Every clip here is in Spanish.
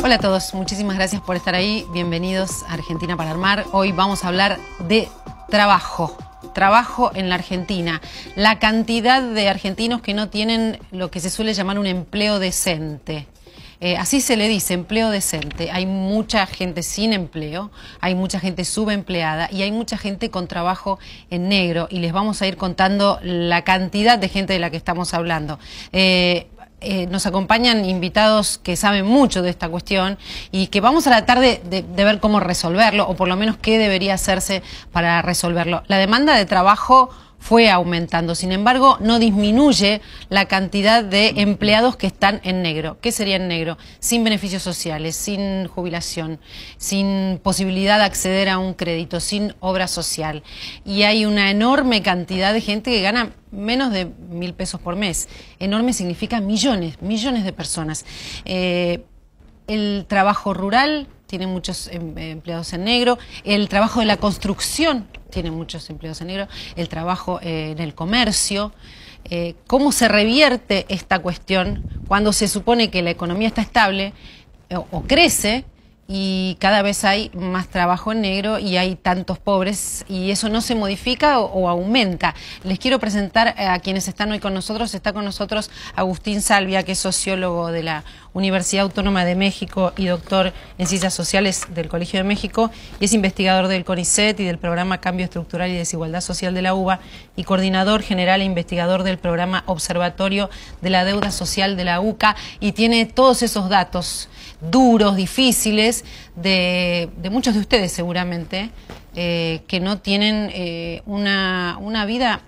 Hola a todos, muchísimas gracias por estar ahí. Bienvenidos a Argentina para Armar. Hoy vamos a hablar de trabajo. Trabajo en la Argentina. La cantidad de argentinos que no tienen lo que se suele llamar un empleo decente. Así se le dice, empleo decente. Hay mucha gente sin empleo, hay mucha gente subempleada y hay mucha gente con trabajo en negro. Y les vamos a ir contando la cantidad de gente de la que estamos hablando. Nos acompañan invitados que saben mucho de esta cuestión y que vamos a tratar de ver cómo resolverlo, o por lo menos qué debería hacerse para resolverlo. La demanda de trabajo fue aumentando, sin embargo, no disminuye la cantidad de empleados que están en negro. ¿Qué sería en negro? Sin beneficios sociales, sin jubilación, sin posibilidad de acceder a un crédito, sin obra social. Y hay una enorme cantidad de gente que gana menos de 1.000 pesos por mes. Enorme significa millones, millones de personas. El trabajo rural tiene muchos empleados en negro, el trabajo de la construcción tiene muchos empleados en negro, el trabajo en el comercio. ¿Cómo se revierte esta cuestión cuando se supone que la economía está estable o crece y cada vez hay más trabajo en negro y hay tantos pobres y eso no se modifica o aumenta? Les quiero presentar a quienes están hoy con nosotros. Está con nosotros Agustín Salvia, que es sociólogo de la Universidad Autónoma de México y doctor en Ciencias Sociales del Colegio de México, y es investigador del CONICET y del Programa Cambio Estructural y Desigualdad Social de la UBA y coordinador general e investigador del Programa Observatorio de la Deuda Social de la UCA, y tiene todos esos datos duros, difíciles, de muchos de ustedes seguramente, que no tienen una vida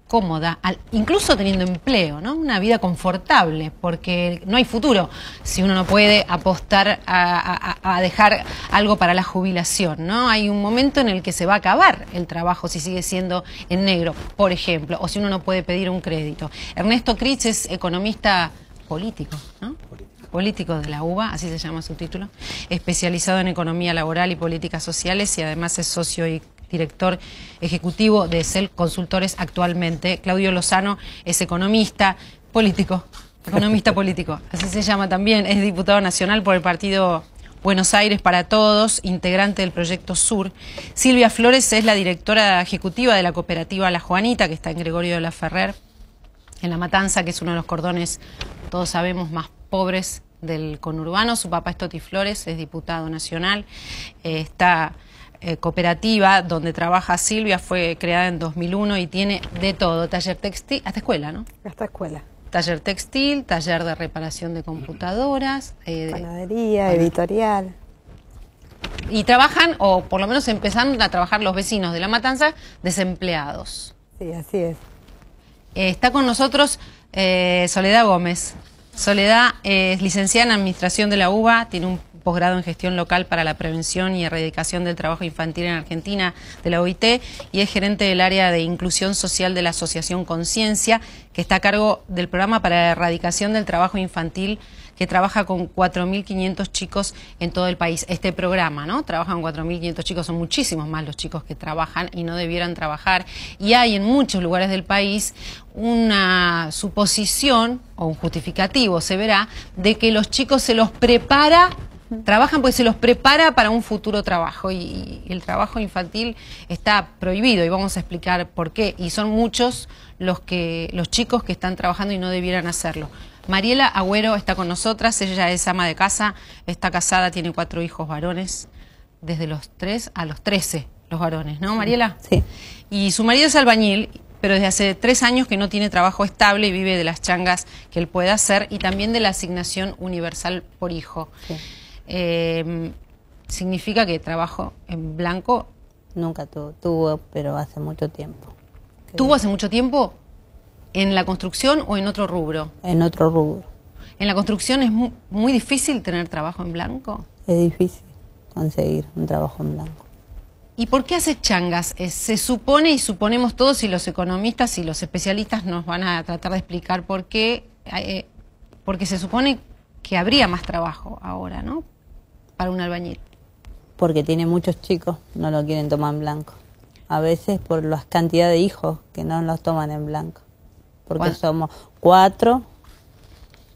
cómoda, incluso teniendo empleo, ¿no? Una vida confortable, porque no hay futuro si uno no puede apostar a dejar algo para la jubilación, ¿no? Hay un momento en el que se va a acabar el trabajo si sigue siendo en negro, por ejemplo, o si uno no puede pedir un crédito. Ernesto Critz es economista político, ¿no? Político de la UBA, así se llama su título, especializado en economía laboral y políticas sociales, y además es socio y director ejecutivo de CEL Consultores actualmente. Claudio Lozano es economista político, así se llama también, es diputado nacional por el partido Buenos Aires para Todos, integrante del Proyecto Sur. Silvia Flores es la directora ejecutiva de la cooperativa La Juanita, que está en Gregorio de la Ferrer, en La Matanza, que es uno de los cordones, todos sabemos, más pobres del conurbano. Su papá es Toti Flores, es diputado nacional. Esta cooperativa donde trabaja Silvia fue creada en 2001 y tiene de todo: taller textil, hasta escuela, ¿no? Hasta escuela. Taller textil, taller de reparación de computadoras, panadería, editorial. Y trabajan, o por lo menos empezaron a trabajar los vecinos de La Matanza, desempleados. Sí, así es. Está con nosotros Soledad Gómez. Soledad es licenciada en Administración de la UBA, tiene un posgrado en Gestión Local para la Prevención y Erradicación del Trabajo Infantil en Argentina de la OIT, y es gerente del área de Inclusión Social de la Asociación Conciencia, que está a cargo del programa para la erradicación del trabajo infantil, que trabaja con 4.500 chicos en todo el país. Este programa, ¿no? Trabajan 4.500 chicos, son muchísimos más los chicos que trabajan y no debieran trabajar. Y hay en muchos lugares del país una suposición, o un justificativo, se verá, de que los chicos se los prepara, trabajan porque se los prepara para un futuro trabajo, y el trabajo infantil está prohibido, y vamos a explicar por qué. Y son muchos los chicos que están trabajando y no debieran hacerlo. Mariela Agüero está con nosotras, ella es ama de casa, está casada, tiene 4 hijos varones, desde los 3 a los 13, los varones, ¿no, Mariela? Sí. Y su marido es albañil, pero desde hace 3 años que no tiene trabajo estable y vive de las changas que él puede hacer y también de la asignación universal por hijo. Sí. ¿Significa que trabajo en blanco? Nunca tuvo, pero hace mucho tiempo. ¿Tuvo hace mucho tiempo? ¿En la construcción o en otro rubro? En otro rubro. ¿En la construcción es muy difícil tener trabajo en blanco? Es difícil conseguir un trabajo en blanco. ¿Y por qué hace changas? Se supone, y suponemos todos, y los economistas y los especialistas nos van a tratar de explicar por qué, porque se supone que habría más trabajo ahora, ¿no? Para un albañil. Porque tiene muchos chicos, no lo quieren tomar en blanco. A veces por la cantidad de hijos que no los toman en blanco. Porque somos 4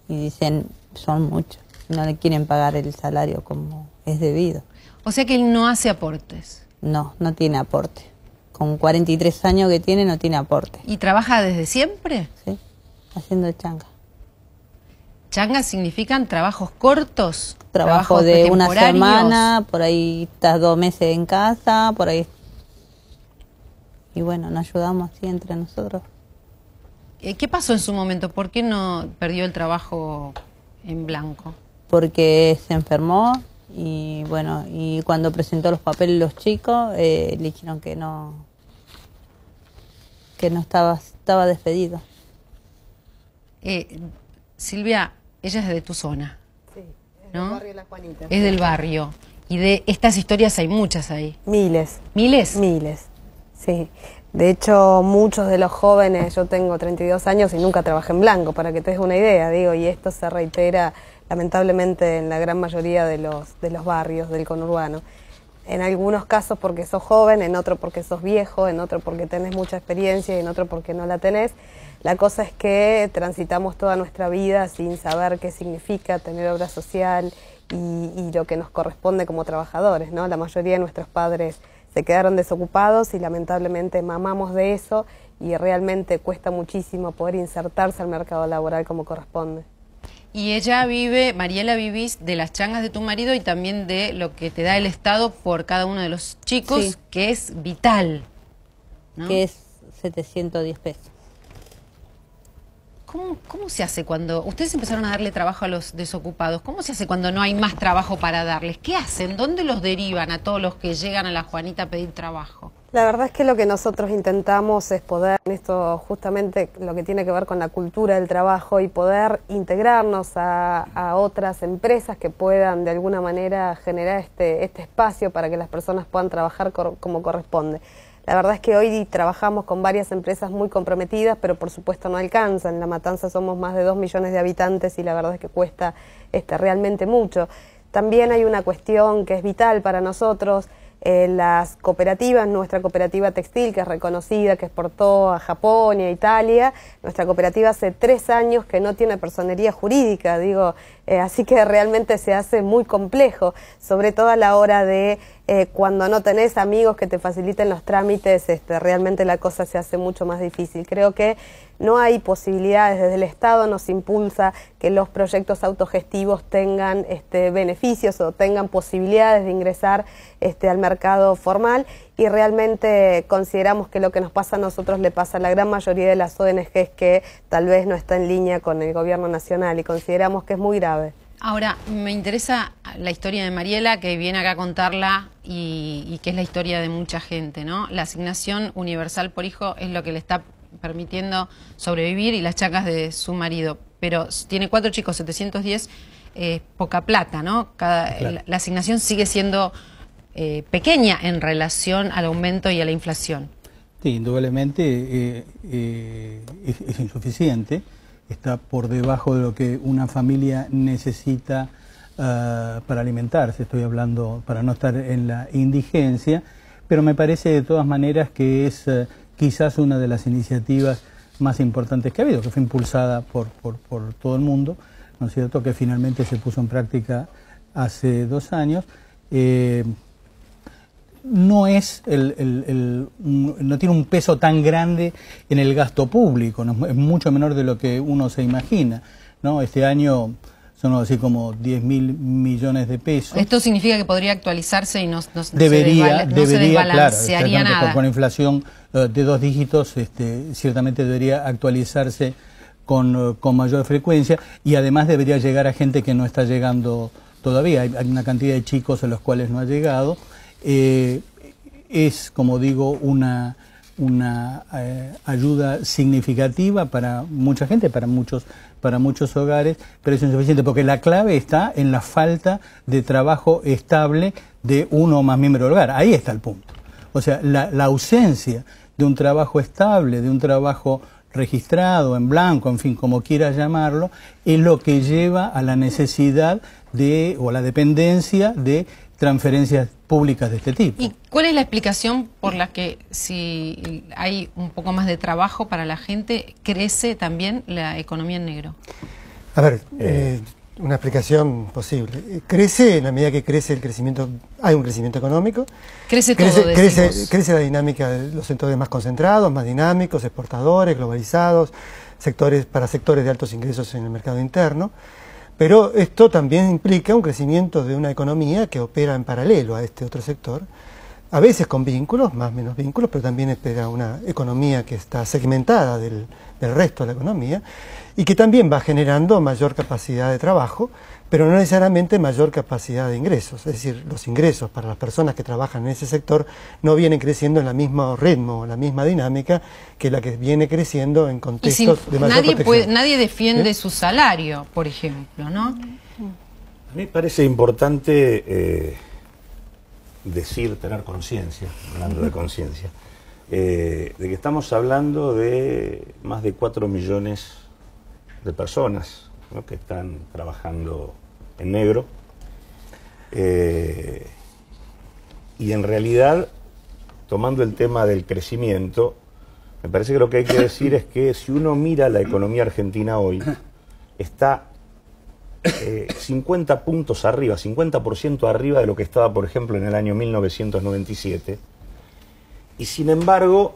y dicen, son muchos. y no le quieren pagar el salario como es debido. O sea que él no hace aportes. No, no tiene aporte. Con 43 años que tiene, no tiene aporte. ¿Y trabaja desde siempre? Sí, haciendo changa. ¿Changas significan trabajos cortos? Trabajo de una semana, por ahí estás 2 meses en casa, por ahí. Y bueno, nos ayudamos así entre nosotros. ¿Qué pasó en su momento? ¿Por qué no perdió el trabajo en blanco? Porque se enfermó y bueno, y cuando presentó los papeles los chicos, le dijeron que no estaba despedido. Silvia, ella es de tu zona. Sí, es ¿no? del barrio La Juanita. Es del barrio. Y de estas historias hay muchas ahí. Miles. ¿Miles? Miles, sí. De hecho, muchos de los jóvenes, yo tengo 32 años y nunca trabajé en blanco, para que te des una idea, digo, y esto se reitera lamentablemente en la gran mayoría de los barrios del conurbano. En algunos casos porque sos joven, en otro porque sos viejo, en otro porque tenés mucha experiencia y en otro porque no la tenés. La cosa es que transitamos toda nuestra vida sin saber qué significa tener obra social y lo que nos corresponde como trabajadores, ¿no? La mayoría de nuestros padres se quedaron desocupados y lamentablemente mamamos de eso y realmente cuesta muchísimo poder insertarse al mercado laboral como corresponde. Y ella vive, Mariela, vivís de las changas de tu marido y también de lo que te da el Estado por cada uno de los chicos, Sí. que es vital, ¿no? Que es 710 pesos. ¿Cómo se hace cuando... Ustedes empezaron a darle trabajo a los desocupados. ¿Cómo se hace cuando no hay más trabajo para darles? ¿Qué hacen? ¿Dónde los derivan a todos los que llegan a la Juanita a pedir trabajo? La verdad es que lo que nosotros intentamos es poder, esto justamente lo que tiene que ver con la cultura del trabajo y poder integrarnos a otras empresas que puedan de alguna manera generar este espacio para que las personas puedan trabajar como corresponde. La verdad es que hoy trabajamos con varias empresas muy comprometidas, pero por supuesto no alcanzan. En La Matanza somos más de 2 millones de habitantes y la verdad es que cuesta realmente mucho. También hay una cuestión que es vital para nosotros, las cooperativas, nuestra cooperativa textil, que es reconocida, que exportó a Japón y a Italia. Nuestra cooperativa hace 3 años que no tiene personería jurídica, digo, así que realmente se hace muy complejo, sobre todo a la hora de cuando no tenés amigos que te faciliten los trámites, realmente la cosa se hace mucho más difícil. Creo que no hay posibilidades, desde el Estado nos impulsa que los proyectos autogestivos tengan beneficios o tengan posibilidades de ingresar al mercado formal y realmente consideramos que lo que nos pasa a nosotros le pasa a la gran mayoría de las ONGs que tal vez no está en línea con el gobierno nacional y consideramos que es muy grave. Ahora, me interesa la historia de Mariela, que viene acá a contarla y que es la historia de mucha gente, ¿no? La asignación universal por hijo es lo que le está permitiendo sobrevivir y las changas de su marido. Pero tiene 4 chicos, 710, poca plata, ¿no? Claro. La asignación sigue siendo pequeña en relación al aumento y a la inflación. Sí, indudablemente es insuficiente, está por debajo de lo que una familia necesita para alimentarse, estoy hablando para no estar en la indigencia, pero me parece de todas maneras que es quizás una de las iniciativas más importantes que ha habido, que fue impulsada por todo el mundo, ¿no es cierto?, que finalmente se puso en práctica hace 2 años. No es no tiene un peso tan grande en el gasto público, ¿no? Es mucho menor de lo que uno se imagina, ¿no? Este año son así como 10.000 millones de pesos. Esto significa que podría actualizarse y no se debería, desbalancearía claro, nada. con inflación de 2 dígitos, ciertamente debería actualizarse con mayor frecuencia y además debería llegar a gente que no está llegando todavía. Hay una cantidad de chicos a los cuales no ha llegado. Es, como digo, una ayuda significativa para mucha gente, para muchos hogares, pero es insuficiente porque la clave está en la falta de trabajo estable de uno o más miembros del hogar. Ahí está el punto. O sea, la ausencia de un trabajo estable, de un trabajo registrado, en blanco, en fin, como quieras llamarlo, es lo que lleva a la necesidad o la dependencia de transferencias públicas de este tipo. ¿Y cuál es la explicación por la que si hay un poco más de trabajo para la gente, crece también la economía en negro? A ver, una explicación posible. Crece en la medida que crece el crecimiento, hay un crecimiento económico. Crece la dinámica de los sectores más concentrados, más dinámicos, exportadores, globalizados, para sectores de altos ingresos en el mercado interno. Pero esto también implica un crecimiento de una economía que opera en paralelo a este otro sector, a veces con vínculos, más o menos vínculos, pero también espera una economía que está segmentada del resto de la economía y que también va generando mayor capacidad de trabajo, pero no necesariamente mayor capacidad de ingresos. Es decir, los ingresos para las personas que trabajan en ese sector no vienen creciendo en el mismo ritmo, en la misma dinámica que la que viene creciendo en contextos de mayor protección. Nadie defiende su salario, por ejemplo, ¿no? A mí me parece importante tener conciencia, hablando de conciencia, de que estamos hablando de más de 4 millones de personas, ¿no?, que están trabajando en negro, y en realidad, tomando el tema del crecimiento, me parece que lo que hay que decir es que si uno mira la economía argentina hoy, está 50 puntos arriba, 50% arriba de lo que estaba, por ejemplo, en el año 1997, y sin embargo,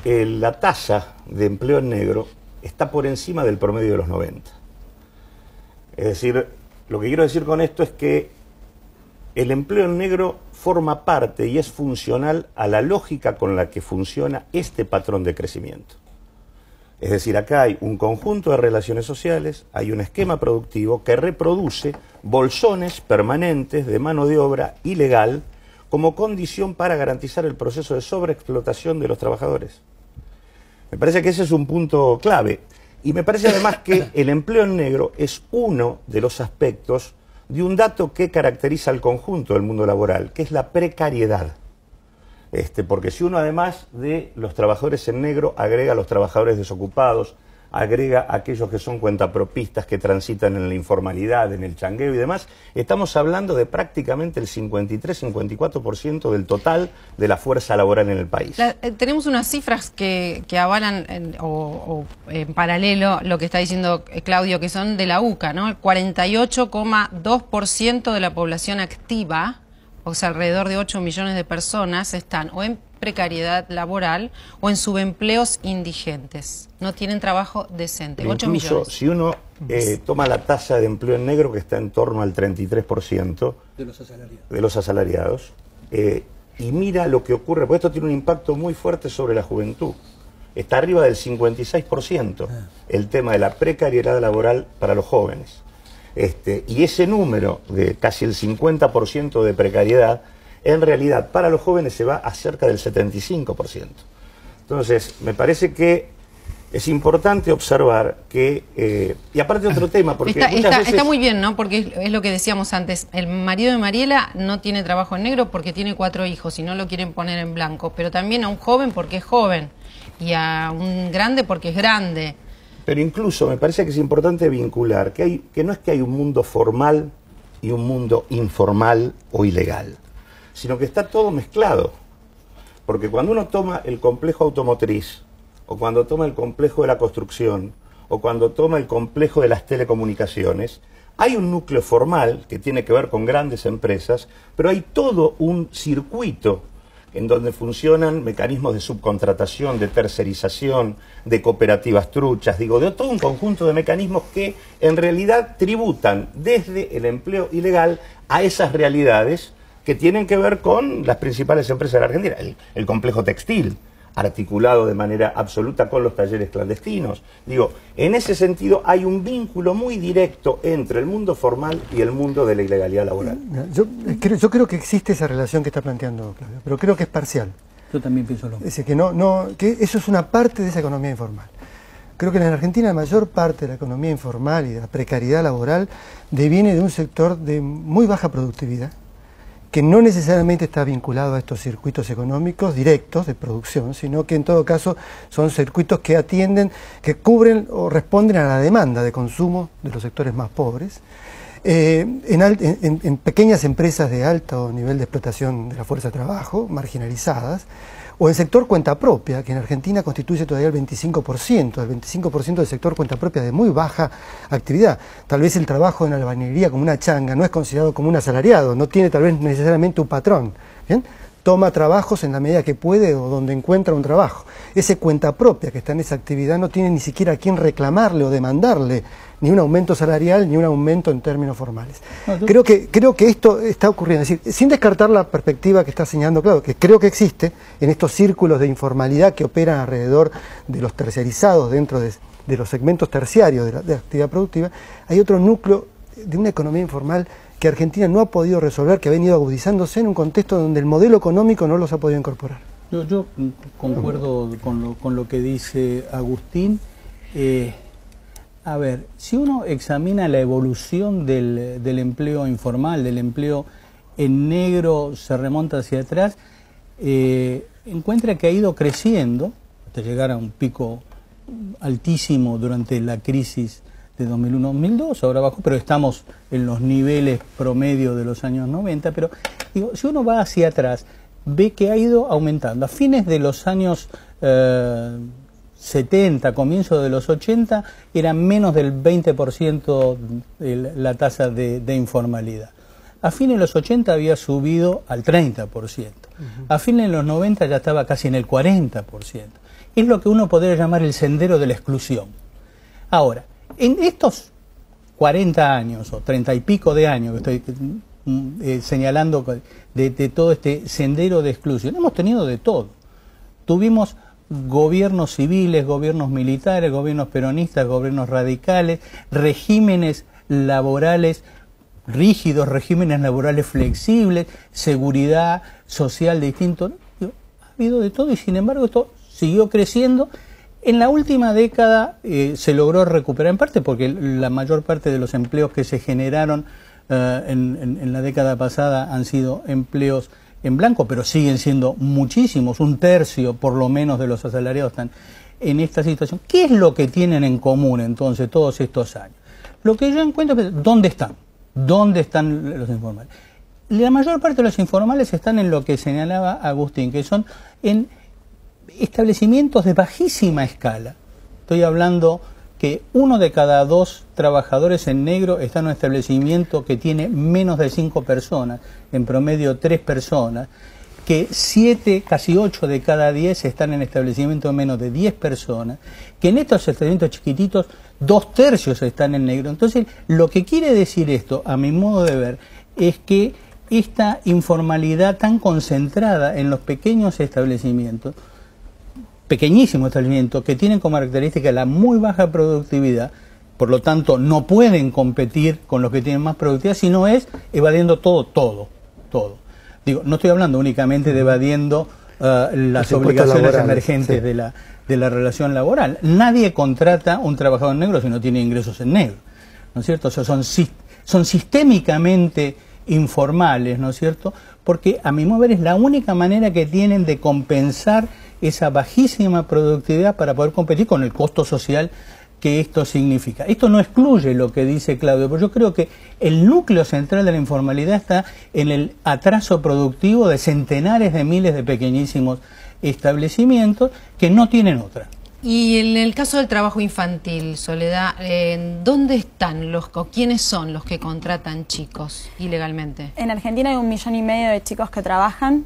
la tasa de empleo en negro está por encima del promedio de los 90. Es decir, lo que quiero decir con esto es que el empleo en negro forma parte y es funcional a la lógica con la que funciona este patrón de crecimiento. Es decir, acá hay un conjunto de relaciones sociales, hay un esquema productivo que reproduce bolsones permanentes de mano de obra ilegal como condición para garantizar el proceso de sobreexplotación de los trabajadores. Me parece que ese es un punto clave. Y me parece además que el empleo en negro es uno de los aspectos de un dato que caracteriza al conjunto del mundo laboral, que es la precariedad. Porque si uno además de los trabajadores en negro agrega a los trabajadores desocupados, agrega a aquellos que son cuentapropistas, que transitan en la informalidad, en el changueo y demás, estamos hablando de prácticamente el 53-54% del total de la fuerza laboral en el país. Tenemos unas cifras que avalan en paralelo lo que está diciendo Claudio, que son de la UCA, ¿no? El 48,2% de la población activa, o sea, alrededor de 8 millones de personas, están o en precariedad laboral o en subempleos indigentes. No tienen trabajo decente. Pero 8 incluso, millones. Si uno toma la tasa de empleo en negro, que está en torno al 33% de los asalariados, y mira lo que ocurre, porque esto tiene un impacto muy fuerte sobre la juventud. Está arriba del 56% el tema de la precariedad laboral para los jóvenes. Y ese número de casi el 50% de precariedad, en realidad para los jóvenes se va a cerca del 75%. Entonces, me parece que es importante observar que, y aparte otro tema, porque está muy bien, ¿no? Porque es lo que decíamos antes, el marido de Mariela no tiene trabajo en negro porque tiene 4 hijos y no lo quieren poner en blanco, pero también a un joven porque es joven y a un grande porque es grande. Pero incluso me parece que es importante vincular que no es que hay un mundo formal y un mundo informal o ilegal, sino que está todo mezclado. Porque cuando uno toma el complejo automotriz, o cuando toma el complejo de la construcción, o cuando toma el complejo de las telecomunicaciones, hay un núcleo formal que tiene que ver con grandes empresas, pero hay todo un circuito en donde funcionan mecanismos de subcontratación, de tercerización, de cooperativas truchas, de todo un conjunto de mecanismos que en realidad tributan desde el empleo ilegal a esas realidades que tienen que ver con las principales empresas de la Argentina. El complejo textil, articulado de manera absoluta con los talleres clandestinos. En ese sentido hay un vínculo muy directo entre el mundo formal y el mundo de la ilegalidad laboral. Yo creo que existe esa relación que está planteando Claudio, pero creo que es parcial. Yo también pienso lo mismo. Es decir, que eso es una parte de esa economía informal. Creo que en Argentina la mayor parte de la economía informal y de la precariedad laboral deviene de un sector de muy baja productividad, que no necesariamente está vinculado a estos circuitos económicos directos de producción, sino que en todo caso son circuitos que atienden, que cubren o responden a la demanda de consumo de los sectores más pobres, En pequeñas empresas de alto nivel de explotación de la fuerza de trabajo, marginalizadas, o en sector cuenta propia, que en Argentina constituye todavía el 25% del sector cuenta propia de muy baja actividad. Tal vez el trabajo en albañilería como una changa no es considerado como un asalariado, no tiene tal vez necesariamente un patrón, ¿bien? Toma trabajos en la medida que puede o donde encuentra un trabajo. Ese cuenta propia que está en esa actividad no tiene ni siquiera a quién reclamarle o demandarle ni un aumento salarial ni un aumento en términos formales. Creo que esto está ocurriendo, es decir, sin descartar la perspectiva que está señalando Claudio, que creo que existe en estos círculos de informalidad que operan alrededor de los terciarizados dentro de los segmentos terciarios de la actividad productiva. Hay otro núcleo de una economía informal que Argentina no ha podido resolver, que ha venido agudizándose en un contexto donde el modelo económico no los ha podido incorporar. Yo concuerdo con lo que dice Agustín. A ver, si uno examina la evolución del empleo informal, del empleo en negro, se remonta hacia atrás, encuentra que ha ido creciendo hasta llegar a un pico altísimo durante la crisis de 2001-2002, ahora bajó, pero estamos en los niveles promedio de los años 90, pero digo, si uno va hacia atrás, ve que ha ido aumentando. A fines de los años 70, comienzo de los 80, era menos del 20% la tasa de informalidad. A fines de los 80 había subido al 30%. A fines de los 90 ya estaba casi en el 40%. Es lo que uno podría llamar el sendero de la exclusión. Ahora, en estos 40 años o 30 y pico de años que estoy señalando de todo este sendero de exclusión, hemos tenido de todo. Tuvimos gobiernos civiles, gobiernos militares, gobiernos peronistas, gobiernos radicales, regímenes laborales rígidos, regímenes laborales flexibles, seguridad social distinta. Ha habido de todo y sin embargo esto siguió creciendo. En la última década se logró recuperar en parte porque la mayor parte de los empleos que se generaron en la década pasada han sido empleos en blanco, pero siguen siendo muchísimos, un tercio por lo menos de los asalariados están en esta situación. ¿Qué es lo que tienen en común entonces todos estos años? Lo que yo encuentro es, ¿dónde están? ¿Dónde están los informales? La mayor parte de los informales están en lo que señalaba Agustín, que son en establecimientos de bajísima escala. Estoy hablando que 1 de cada 2 trabajadores en negro está en un establecimiento que tiene menos de 5 personas, en promedio 3 personas, que 7, casi 8 de cada 10 están en establecimientos de menos de 10 personas, que en estos establecimientos chiquititos 2/3 están en negro. Entonces, lo que quiere decir esto, a mi modo de ver, es que esta informalidad tan concentrada en los pequeños establecimientos, pequeñísimos establecimientos que tienen como característica la muy baja productividad, por lo tanto no pueden competir con los que tienen más productividad, sino es evadiendo todo. Digo, no estoy hablando únicamente de evadiendo las obligaciones laborales, emergentes sí, de la relación laboral. Nadie contrata un trabajador negro si no tiene ingresos en negro, ¿no es cierto? O sea, son sistémicamente informales, ¿no es cierto? Porque a mi modo de ver es la única manera que tienen de compensar esa bajísima productividad para poder competir con el costo social que esto significa. Esto no excluye lo que dice Claudio, pero yo creo que el núcleo central de la informalidad está en el atraso productivo de centenares de miles de pequeñísimos establecimientos que no tienen otra. Y en el caso del trabajo infantil, Soledad, ¿dónde están o quiénes son los que contratan chicos ilegalmente? En Argentina hay 1,5 millones de chicos que trabajan,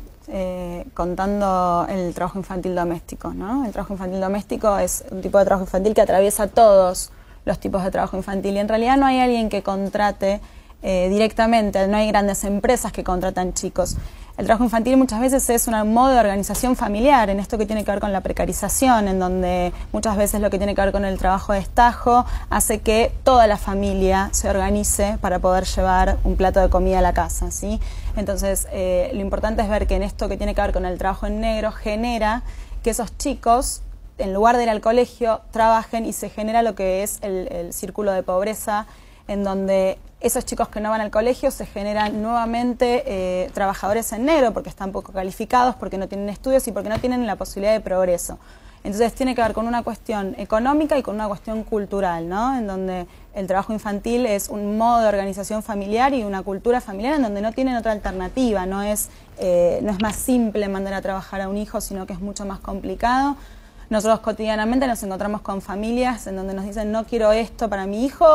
contando el trabajo infantil doméstico, ¿no? El trabajo infantil doméstico es un tipo de trabajo infantil que atraviesa todos los tipos de trabajo infantil y en realidad no hay alguien que contrate directamente, no hay grandes empresas que contratan chicos. El trabajo infantil muchas veces es un modo de organización familiar, en esto que tiene que ver con la precarización, en donde muchas veces lo que tiene que ver con el trabajo de estajo hace que toda la familia se organice para poder llevar un plato de comida a la casa, ¿sí? Entonces, lo importante es ver que en esto que tiene que ver con el trabajo en negro genera que esos chicos, en lugar de ir al colegio, trabajen y se genera lo que es el círculo de pobreza, en donde esos chicos que no van al colegio se generan nuevamente trabajadores en negro porque están poco calificados, porque no tienen estudios y porque no tienen la posibilidad de progreso. Entonces tiene que ver con una cuestión económica y con una cuestión cultural, ¿no? En donde el trabajo infantil es un modo de organización familiar y una cultura familiar en donde no tienen otra alternativa, no es más simple mandar a trabajar a un hijo, sino que es mucho más complicado. Nosotros cotidianamente nos encontramos con familias en donde nos dicen no quiero esto para mi hijo,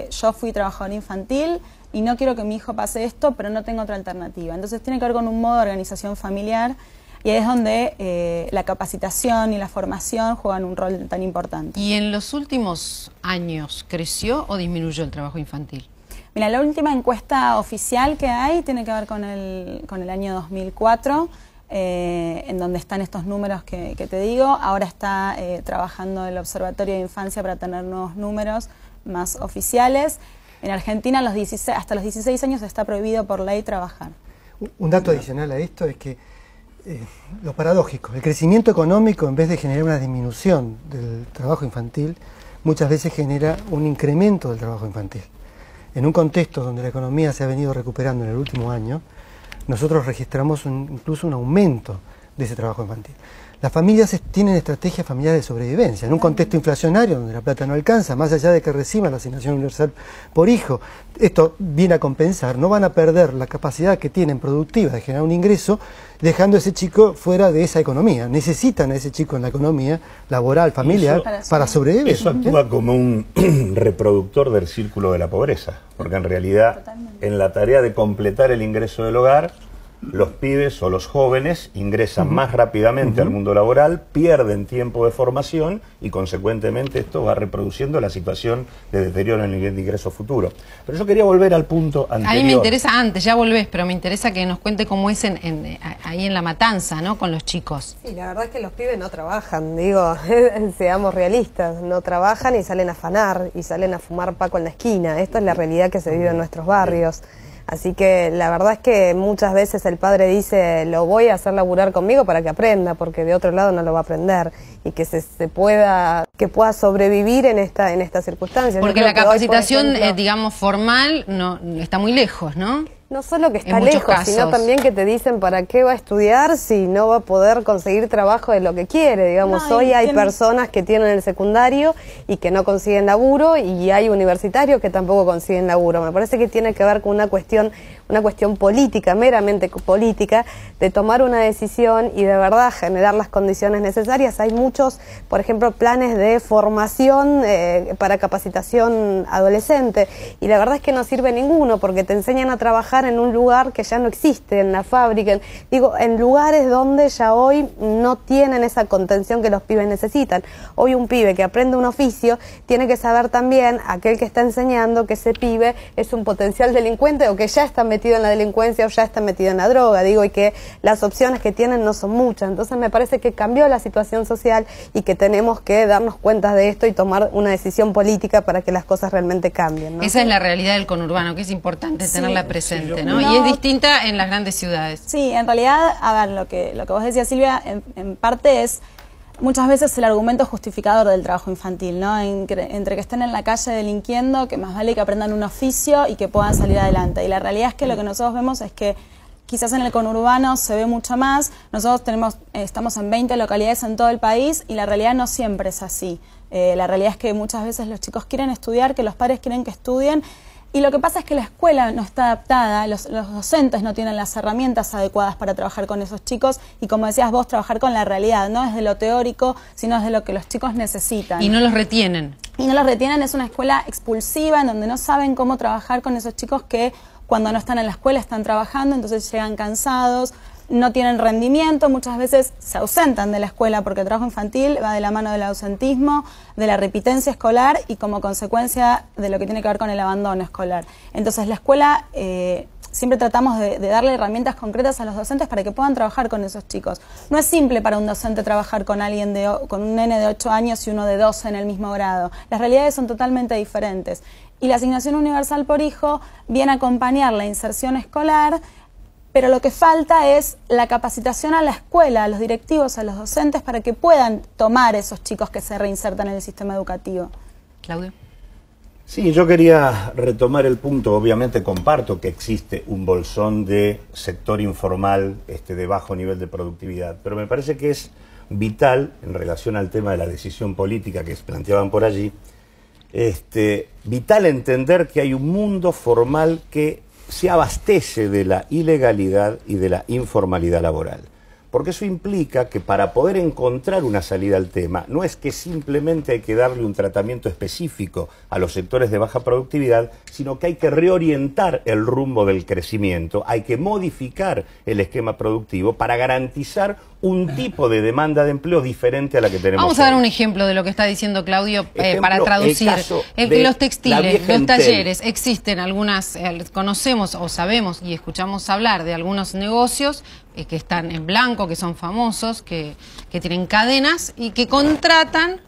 yo fui trabajador infantil y no quiero que mi hijo pase esto, pero no tengo otra alternativa. Entonces tiene que ver con un modo de organización familiar y ahí es donde la capacitación y la formación juegan un rol tan importante. ¿Y en los últimos años creció o disminuyó el trabajo infantil? Mira, la última encuesta oficial que hay tiene que ver con el año 2004, en donde están estos números que te digo. Ahora está trabajando el Observatorio de Infancia para tener nuevos números más oficiales. En Argentina hasta los 16 años está prohibido por ley trabajar. Un dato adicional a esto es que lo paradójico, el crecimiento económico en vez de generar una disminución del trabajo infantil, muchas veces genera un incremento del trabajo infantil. En un contexto donde la economía se ha venido recuperando en el último año, nosotros registramos incluso un aumento de ese trabajo infantil. Las familias tienen estrategias familiares de sobrevivencia. En un contexto inflacionario donde la plata no alcanza, más allá de que reciban la asignación universal por hijo, esto viene a compensar, no van a perder la capacidad que tienen productiva de generar un ingreso, dejando a ese chico fuera de esa economía. Necesitan a ese chico en la economía laboral, familiar, para sobrevivir. Eso actúa como un reproductor del círculo de la pobreza, porque en realidad en la tarea de completar el ingreso del hogar, los pibes o los jóvenes ingresan más rápidamente al mundo laboral, pierden tiempo de formación y consecuentemente esto va reproduciendo la situación de deterioro en el nivel de ingreso futuro. Pero yo quería volver al punto anterior. A mí me interesa antes, ya volvés, pero me interesa que nos cuente cómo es ahí en La Matanza, ¿no? Con los chicos. Sí, la verdad es que los pibes no trabajan, digo, seamos realistas, no trabajan y salen a afanar y salen a fumar paco en la esquina. Esta es la realidad que se vive en nuestros barrios. Así que la verdad es que muchas veces el padre dice, lo voy a hacer laburar conmigo para que aprenda, porque de otro lado no lo va a aprender y que pueda sobrevivir en esta circunstancia. Porque la capacitación, digamos, formal no está muy lejos, ¿no? No solo que está lejos, sino también que te dicen para qué va a estudiar si no va a poder conseguir trabajo de lo que quiere. Digamos, hoy hay personas que tienen el secundario y que no consiguen laburo, y hay universitarios que tampoco consiguen laburo. Me parece que tiene que ver con una cuestión política, meramente política, de tomar una decisión y de verdad generar las condiciones necesarias. Hay muchos, por ejemplo, planes de formación para capacitación adolescente, y la verdad es que no sirve ninguno, porque te enseñan a trabajar en un lugar que ya no existe, en la fábrica, en lugares donde ya hoy no tienen esa contención que los pibes necesitan. Hoy un pibe que aprende un oficio tiene que saber también, aquel que está enseñando, que ese pibe es un potencial delincuente o que ya está metido en la delincuencia o ya está metido en la droga, y que las opciones que tienen no son muchas. Entonces me parece que cambió la situación social y que tenemos que darnos cuenta de esto y tomar una decisión política para que las cosas realmente cambien, ¿no? Esa es la realidad del conurbano, que es importante tenerla presente, ¿no? Y es distinta en las grandes ciudades. Sí, en realidad, a ver, lo que vos decías, Silvia, en parte es muchas veces el argumento justificador del trabajo infantil, ¿no? Entre que estén en la calle delinquiendo, que más vale que aprendan un oficio y que puedan salir adelante. Y la realidad es que lo que nosotros vemos es que quizás en el conurbano se ve mucho más. Nosotros estamos en 20 localidades en todo el país y la realidad no siempre es así. La realidad es que muchas veces los chicos quieren estudiar, que los padres quieren que estudien, y lo que pasa es que la escuela no está adaptada, los docentes no tienen las herramientas adecuadas para trabajar con esos chicos y, como decías vos, trabajar con la realidad, no desde lo teórico, sino desde lo que los chicos necesitan. Y no los retienen. Y no los retienen, es una escuela expulsiva en donde no saben cómo trabajar con esos chicos que cuando no están en la escuela están trabajando, entonces llegan cansados, no tienen rendimiento, muchas veces se ausentan de la escuela porque el trabajo infantil va de la mano del ausentismo, de la repitencia escolar y como consecuencia de lo que tiene que ver con el abandono escolar. Entonces la escuela, siempre tratamos de darle herramientas concretas a los docentes para que puedan trabajar con esos chicos. No es simple para un docente trabajar con con un nene de 8 años y uno de 12 en el mismo grado. Las realidades son totalmente diferentes. Y la asignación universal por hijo viene a acompañar la inserción escolar, pero lo que falta es la capacitación a la escuela, a los directivos, a los docentes, para que puedan tomar esos chicos que se reinsertan en el sistema educativo. Claudio. Sí, yo quería retomar el punto. Obviamente comparto que existe un bolsón de sector informal de bajo nivel de productividad, pero me parece que es vital, en relación al tema de la decisión política que planteaban por allí, vital entender que hay un mundo formal que se abastece de la ilegalidad y de la informalidad laboral. Porque eso implica que para poder encontrar una salida al tema, no es que simplemente hay que darle un tratamiento específico a los sectores de baja productividad, sino que hay que reorientar el rumbo del crecimiento, hay que modificar el esquema productivo para garantizar un tipo de demanda de empleo diferente a la que tenemos. Vamos a dar un ejemplo de lo que está diciendo Claudio para traducir. Los textiles, los talleres, existen algunas, conocemos o sabemos y escuchamos hablar de algunos negocios que están en blanco, que son famosos, que tienen cadenas y que contratan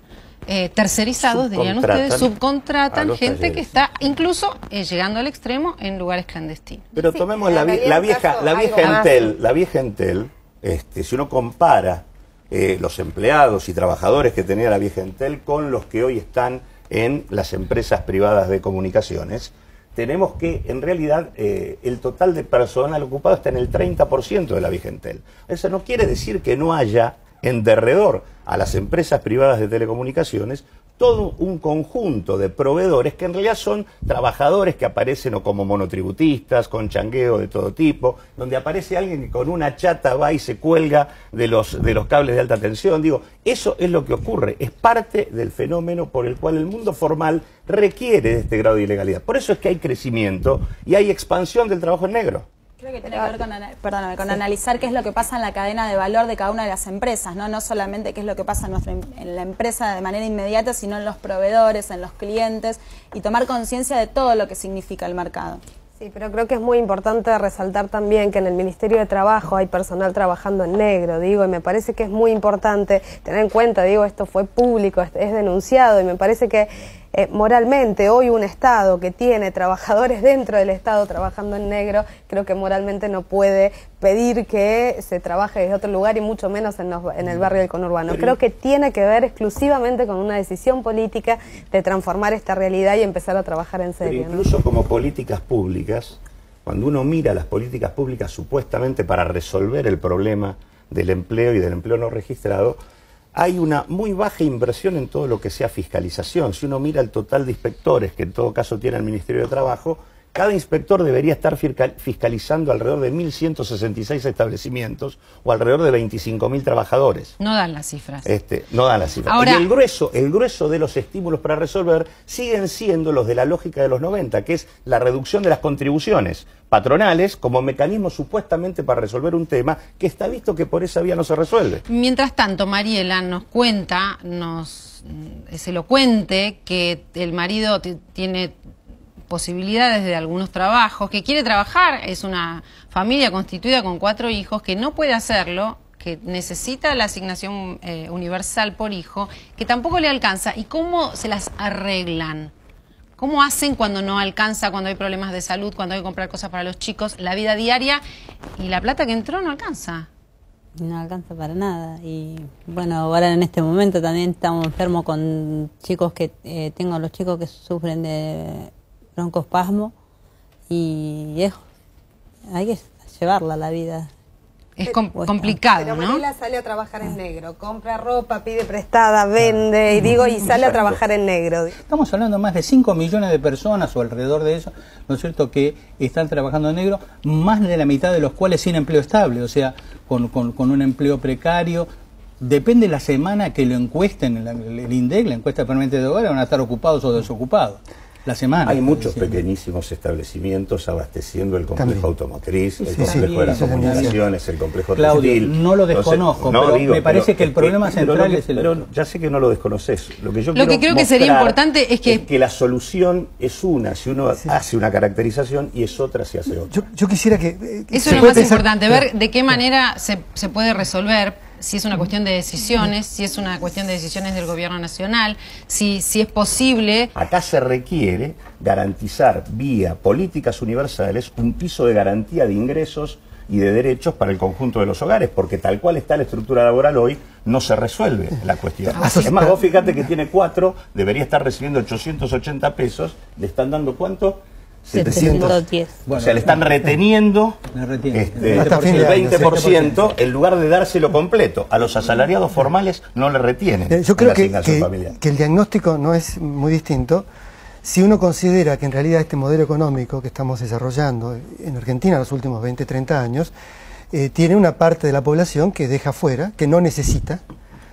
tercerizados, dirían ustedes, subcontratan gente talleres, que está incluso llegando al extremo en lugares clandestinos. Pero sí, tomemos la vieja Entel. Si uno compara los empleados y trabajadores que tenía la vieja Entel con los que hoy están en las empresas privadas de comunicaciones, tenemos que, en realidad, el total de personal ocupado está en el 30% de la vieja Entel. Eso no quiere decir que no haya en derredor a las empresas privadas de telecomunicaciones todo un conjunto de proveedores que en realidad son trabajadores que aparecen o como monotributistas, con changueo de todo tipo, donde aparece alguien que con una chata va y se cuelga de los cables de alta tensión. Digo, eso es lo que ocurre, es parte del fenómeno por el cual el mundo formal requiere de este grado de ilegalidad. Por eso es que hay crecimiento y hay expansión del trabajo en negro. Creo que tiene que ver con analizar qué es lo que pasa en la cadena de valor de cada una de las empresas, no solamente qué es lo que pasa en la empresa de manera inmediata, sino en los proveedores, en los clientes, y tomar conciencia de todo lo que significa el mercado. Sí, pero creo que es muy importante resaltar también que en el Ministerio de Trabajo hay personal trabajando en negro, y me parece que es muy importante tener en cuenta, esto fue público, es denunciado, y me parece que moralmente hoy un Estado que tiene trabajadores dentro del Estado trabajando en negro, creo que moralmente no puede pedir que se trabaje desde otro lugar y mucho menos en el barrio del conurbano. Creo que tiene que ver exclusivamente con una decisión política de transformar esta realidad y empezar a trabajar en serio. Pero incluso como políticas públicas, cuando uno mira las políticas públicas supuestamente para resolver el problema del empleo y del empleo no registrado, hay una muy baja inversión en todo lo que sea fiscalización. Si uno mira el total de inspectores que en todo caso tiene el Ministerio de Trabajo, cada inspector debería estar fiscalizando alrededor de 1.166 establecimientos o alrededor de 25.000 trabajadores. No dan las cifras. No dan las cifras. Ahora, y el grueso de los estímulos para resolver siguen siendo los de la lógica de los 90, que es la reducción de las contribuciones patronales como mecanismo supuestamente para resolver un tema que está visto que por esa vía no se resuelve. Mientras tanto, Mariela nos cuenta, es elocuente, que el marido tiene posibilidades de algunos trabajos, que quiere trabajar, es una familia constituida con 4 hijos, que no puede hacerlo, que necesita la asignación universal por hijo, que tampoco le alcanza. ¿Y cómo se las arreglan? ¿Cómo hacen cuando no alcanza, cuando hay problemas de salud, cuando hay que comprar cosas para los chicos, la vida diaria y la plata que entró no alcanza? No alcanza para nada. Y bueno, ahora en este momento también estamos enfermos con chicos que tengo los chicos que sufren de broncoespasmo y hay que llevarla la vida. Es complicado, pero ¿no? Mariela sale a trabajar en negro, compra ropa, pide prestada, vende, y sale a trabajar en negro. Estamos hablando de más de 5 millones de personas o alrededor de eso, ¿no es cierto?, que están trabajando en negro, más de la mitad de los cuales sin empleo estable, o sea, con un empleo precario. Depende la semana que lo encuesten, el INDEC, la encuesta permanente de hogar, van a estar ocupados o desocupados. La semana. Hay muchos pequeñísimos establecimientos abasteciendo el complejo automotriz, el complejo de las comunicaciones, el complejo textil. No lo desconozco, me parece que el problema central es el... Pero ya sé que no lo desconoces. Lo que creo que sería importante es que la solución es una, si uno hace una caracterización, y es otra si hace otra. Yo quisiera que... Eso es lo más importante, ver de qué manera se puede resolver. Si es una cuestión de decisiones, si es una cuestión de decisiones del gobierno nacional, si es posible... Acá se requiere garantizar vía políticas universales un piso de garantía de ingresos y de derechos para el conjunto de los hogares, porque tal cual está la estructura laboral hoy, no se resuelve la cuestión. Es más, vos fíjate que tiene 4, debería estar recibiendo 880 pesos, le están dando ¿cuánto? 710. Bueno, o sea, le están reteniendo el 20% en lugar de dárselo completo. A los asalariados formales no le retienen. Yo creo que el diagnóstico no es muy distinto si uno considera que en realidad este modelo económico que estamos desarrollando en Argentina en los últimos 20, 30 años, tiene una parte de la población que deja fuera, que no necesita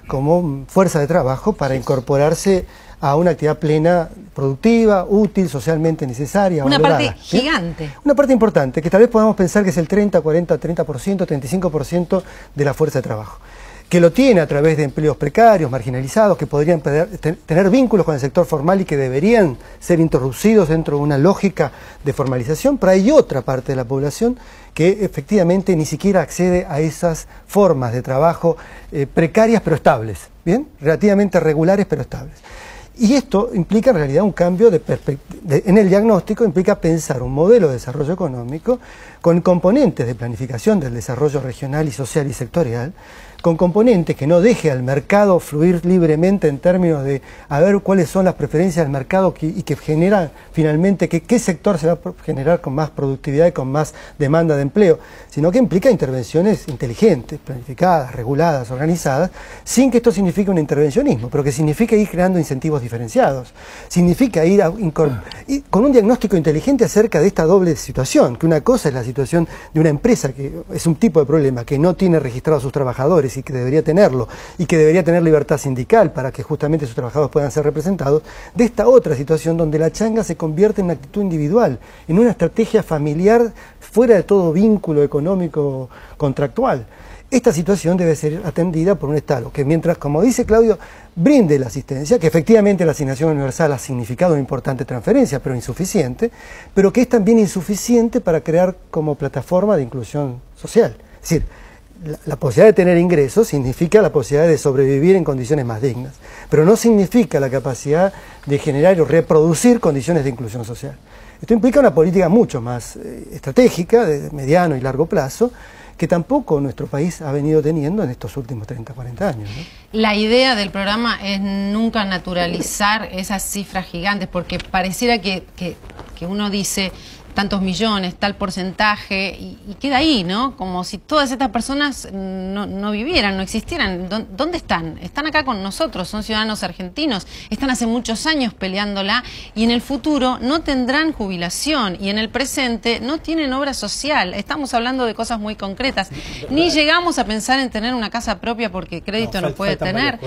como fuerza de trabajo para incorporarse a una actividad plena, productiva, útil, socialmente necesaria, una valorada, parte gigante. ¿Sí? Una parte importante, que tal vez podamos pensar que es el 30, 40, 30%, 35% de la fuerza de trabajo, que lo tiene a través de empleos precarios, marginalizados, que podrían tener vínculos con el sector formal y que deberían ser introducidos dentro de una lógica de formalización, pero hay otra parte de la población que efectivamente ni siquiera accede a esas formas de trabajo precarias pero estables, ¿bien? Relativamente regulares pero estables. Y esto implica en realidad un cambio de perspectiva. En el diagnóstico implica pensar un modelo de desarrollo económico con componentes de planificación del desarrollo regional y social y sectorial, con componentes que no deje al mercado fluir libremente en términos de a ver cuáles son las preferencias del mercado y que genera finalmente qué sector se va a generar con más productividad y con más demanda de empleo, sino que implica intervenciones inteligentes, planificadas, reguladas, organizadas, sin que esto signifique un intervencionismo, pero que significa ir creando incentivos diferenciados, significa ir con un diagnóstico inteligente acerca de esta doble situación, que una cosa es la situación de una empresa que es un tipo de problema, que no tiene registrados a sus trabajadores y que debería tenerlo, y que debería tener libertad sindical para que justamente sus trabajadores puedan ser representados, de esta otra situación donde la changa se convierte en una actitud individual, en una estrategia familiar fuera de todo vínculo económico contractual. Esta situación debe ser atendida por un Estado que mientras, como dice Claudio, brinde la asistencia, que efectivamente la asignación universal ha significado una importante transferencia, pero insuficiente, pero que es también insuficiente para crear como plataforma de inclusión social. Es decir, la posibilidad de tener ingresos significa la posibilidad de sobrevivir en condiciones más dignas, pero no significa la capacidad de generar o reproducir condiciones de inclusión social. Esto implica una política mucho más estratégica, de mediano y largo plazo, que tampoco nuestro país ha venido teniendo en estos últimos 30, 40 años, ¿no? La idea del programa es nunca naturalizar esas cifras gigantes, porque pareciera que uno dice tantos millones, tal porcentaje, y queda ahí, ¿no? Como si todas estas personas no vivieran, no existieran. ¿Dónde están? Están acá con nosotros, son ciudadanos argentinos, están hace muchos años peleándola, y en el futuro no tendrán jubilación, y en el presente no tienen obra social. Estamos hablando de cosas muy concretas. Ni llegamos a pensar en tener una casa propia porque crédito no puede tener.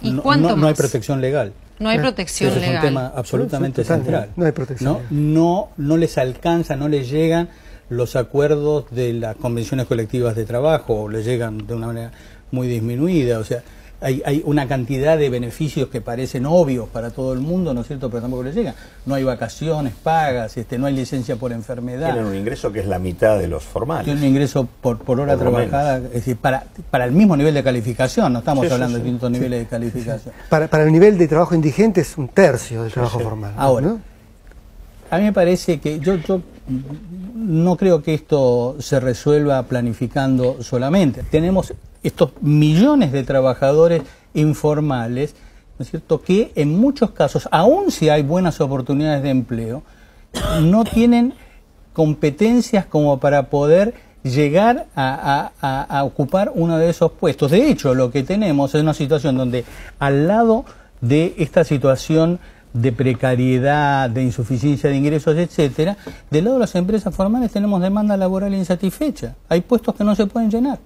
¿Y cuánto más? No hay protección legal. No hay protección legal. Es un tema absolutamente central. No hay protección. No les alcanza, no les llegan los acuerdos de las convenciones colectivas de trabajo, o les llegan de una manera muy disminuida. O sea, hay una cantidad de beneficios que parecen obvios para todo el mundo, ¿no es cierto?, pero tampoco les llegan. No hay vacaciones pagas, no hay licencia por enfermedad. Tienen un ingreso que es la mitad de los formales. Tienen un ingreso por hora trabajada, es decir, para el mismo nivel de calificación, no estamos hablando de distintos niveles de calificación. Para el nivel de trabajo indigente es un tercio del trabajo formal. Ahora, ¿no? A mí me parece que yo no creo que esto se resuelva planificando solamente. Tenemos estos millones de trabajadores informales, ¿no es cierto?, que en muchos casos, aun si hay buenas oportunidades de empleo, no tienen competencias como para poder llegar a ocupar uno de esos puestos. De hecho, lo que tenemos es una situación donde al lado de esta situación de precariedad, de insuficiencia de ingresos, etcétera, del lado de las empresas formales tenemos demanda laboral insatisfecha. Hay puestos que no se pueden llenar.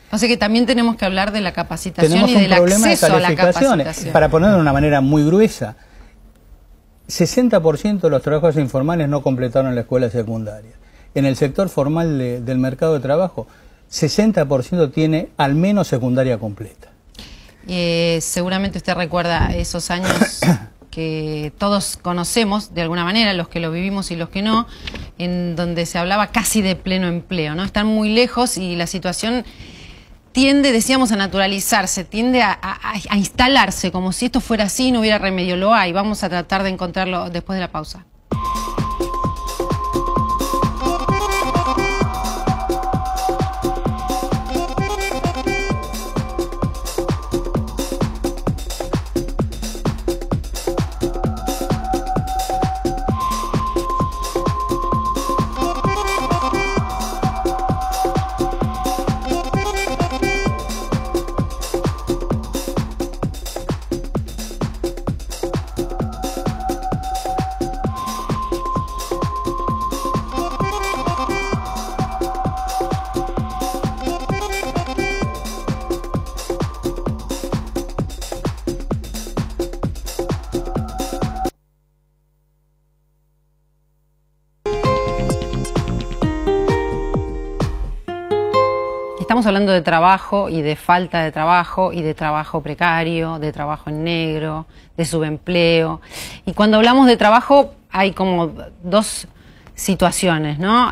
O sea que también tenemos que hablar de la capacitación y del acceso a la capacitación. Para ponerlo de una manera muy gruesa, 60% de los trabajadores informales no completaron la escuela secundaria. En el sector formal del mercado de trabajo, 60% tiene al menos secundaria completa. Seguramente usted recuerda esos años que todos conocemos de alguna manera, los que lo vivimos y los que no, en donde se hablaba casi de pleno empleo, ¿no? Están muy lejos y la situación tiende, decíamos, a naturalizarse, tiende a instalarse, como si esto fuera así y no hubiera remedio. Lo hay, vamos a tratar de encontrarlo después de la pausa. hablando de trabajo y de falta de trabajo y de trabajo precario, de trabajo en negro, de subempleo. Y cuando hablamos de trabajo hay como dos situaciones, ¿no?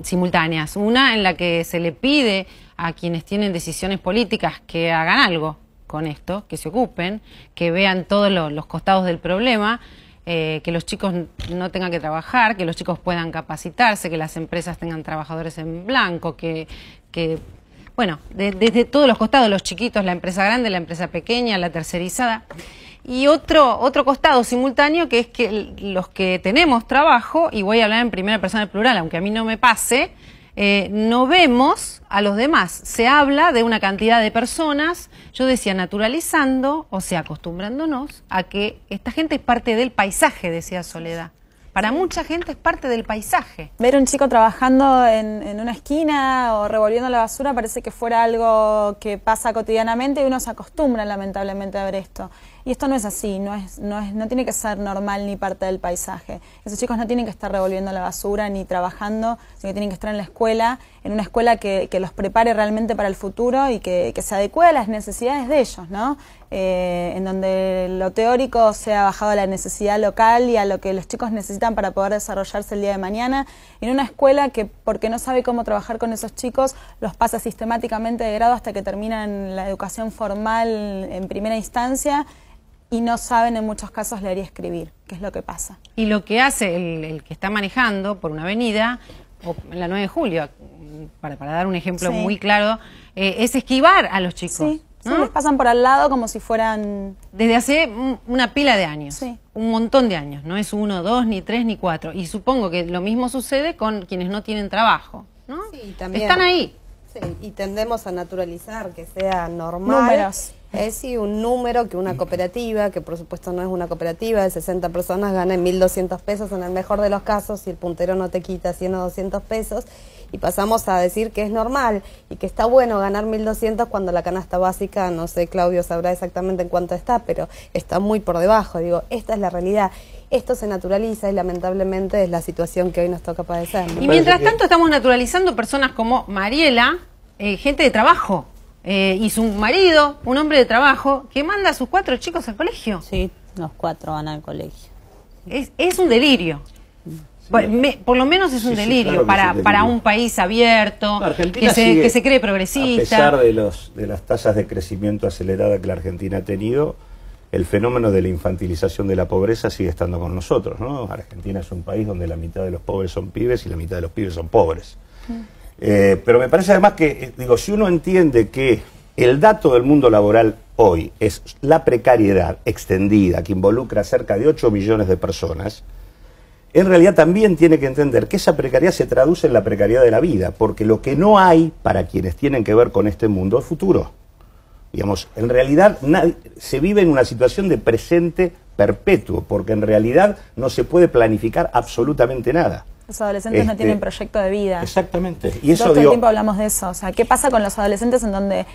Simultáneas. Una en la que se le pide a quienes tienen decisiones políticas que hagan algo con esto, que se ocupen, que vean todos los costados del problema, que los chicos no tengan que trabajar, que los chicos puedan capacitarse, que las empresas tengan trabajadores en blanco, bueno, desde todos los costados, los chiquitos, la empresa grande, la empresa pequeña, la tercerizada. Y otro costado simultáneo, que es que los que tenemos trabajo, y voy a hablar en primera persona del plural, aunque a mí no me pase, no vemos a los demás. Se habla de una cantidad de personas, yo decía naturalizando, o sea, acostumbrándonos a que esta gente es parte del paisaje, decía Soledad. Para mucha gente es parte del paisaje. Ver a un chico trabajando en una esquina o revolviendo la basura parece que fuera algo que pasa cotidianamente y uno se acostumbra lamentablemente a ver esto. Y esto no es así, no tiene que ser normal ni parte del paisaje. Esos chicos no tienen que estar revolviendo la basura ni trabajando, sino que tienen que estar en la escuela, en una escuela que los prepare realmente para el futuro y que se adecue a las necesidades de ellos, ¿no? En donde lo teórico sea bajado a la necesidad local y a lo que los chicos necesitan para poder desarrollarse el día de mañana. En una escuela que, porque no sabe cómo trabajar con esos chicos, los pasa sistemáticamente de grado hasta que terminan la educación formal en primera instancia y no saben en muchos casos leer y escribir, que es lo que pasa. Y lo que hace el que está manejando por una avenida, o en la 9 de julio, para dar un ejemplo muy claro, es esquivar a los chicos. Sí, ¿no? sí, les pasan por al lado como si fueran... Desde hace una pila de años, sí. Un montón de años, no es 1, 2, ni 3, ni 4. Y supongo que lo mismo sucede con quienes no tienen trabajo, ¿no? Sí, también. Están ahí. Sí, y tendemos a naturalizar que sea normal. Números. Es sí, un número que una cooperativa, que por supuesto no es una cooperativa, de 60 personas ganen 1.200 pesos en el mejor de los casos, si el puntero no te quita 100 o 200 pesos, y pasamos a decir que es normal y que está bueno ganar 1.200 cuando la canasta básica, no sé, Claudio sabrá exactamente en cuánto está, pero está muy por debajo. Digo, esta es la realidad. Esto se naturaliza y lamentablemente es la situación que hoy nos toca padecer, ¿no? Y mientras tanto estamos naturalizando personas como Mariela, gente de trabajo. Y su marido, un hombre de trabajo, que manda a sus 4 chicos al colegio. Sí, los 4 van al colegio. Es un delirio. Por lo menos es un delirio, claro, para un país abierto, que se cree progresista. A pesar de las tasas de crecimiento acelerada que la Argentina ha tenido, el fenómeno de la infantilización de la pobreza sigue estando con nosotros, ¿no? Argentina es un país donde la mitad de los pobres son pibes y la mitad de los pibes son pobres. Pero me parece además que, si uno entiende que el dato del mundo laboral hoy es la precariedad extendida, que involucra cerca de 8 millones de personas, en realidad también tiene que entender que esa precariedad se traduce en la precariedad de la vida, porque lo que no hay para quienes tienen que ver con este mundo es futuro. En realidad se vive en una situación de presente perpetuo, porque en realidad no se puede planificar absolutamente nada. Los adolescentes no tienen proyecto de vida. Exactamente. Y eso, todo el tiempo hablamos de eso. O sea, ¿qué pasa con los adolescentes en donde